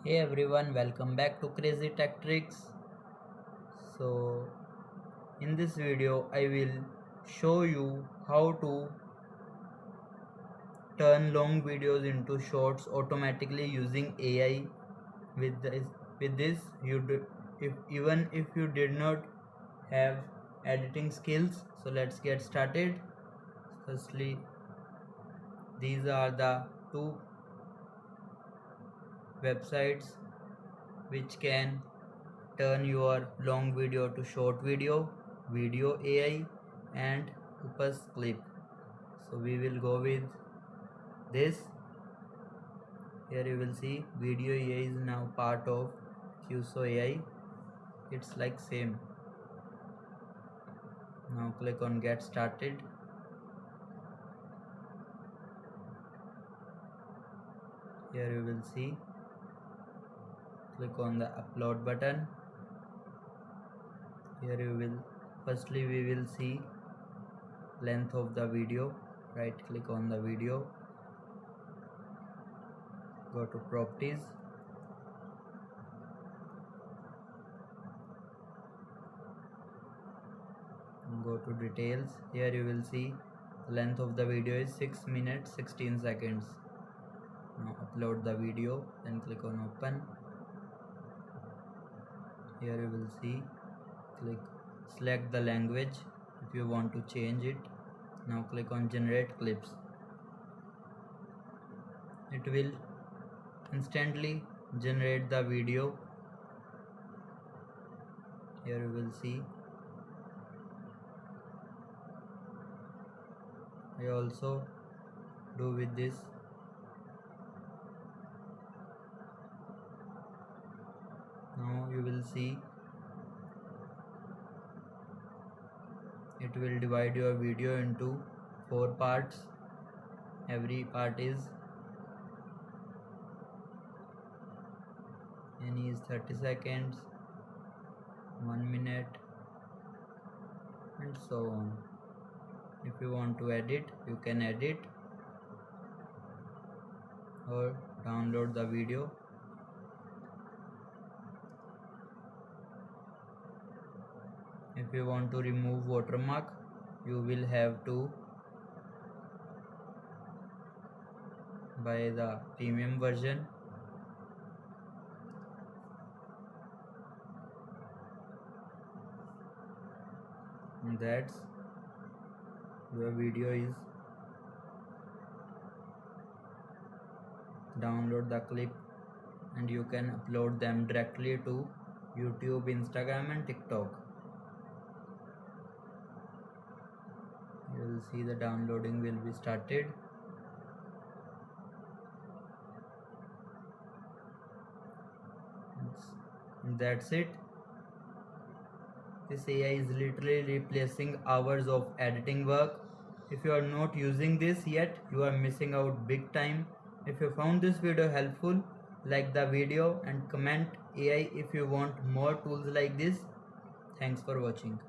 Hey everyone, welcome back to Crazy Tech Tricks. So, in this video, I will show you how to turn long videos into shorts automatically using AI. With this, if you did not have editing skills. So let's get started. Firstly, these are the two websites which can turn your long video to short video AI and Upus clip. So we will go with this. Here you will see video AI is now part of QSO AI. It's like same. Now click on get started. Here you will see, click on the upload button. Here you will, firstly we will see length of the video. Right click on the video, go to properties, go to details. Here you will see the length of the video is 6 minutes 16 seconds. Now upload the video, then click on open. Here you will see, select the language if you want to change it. Now click on generate clips. It will instantly generate the video. Here you will see, I also do with this. Now you will see it will divide your video into 4 parts. Every part is any is 30 seconds, 1 minute, and so on. If you want to edit, you can edit or download the video. If you want to remove watermark, you will have to buy the premium version. And that's your video is download the clip and you can upload them directly to YouTube, Instagram and TikTok. You will see the downloading will be started. That's it. This AI is literally replacing hours of editing work. If you are not using this yet, you are missing out big time. If you found this video helpful, like the video and comment AI if you want more tools like this. Thanks for watching.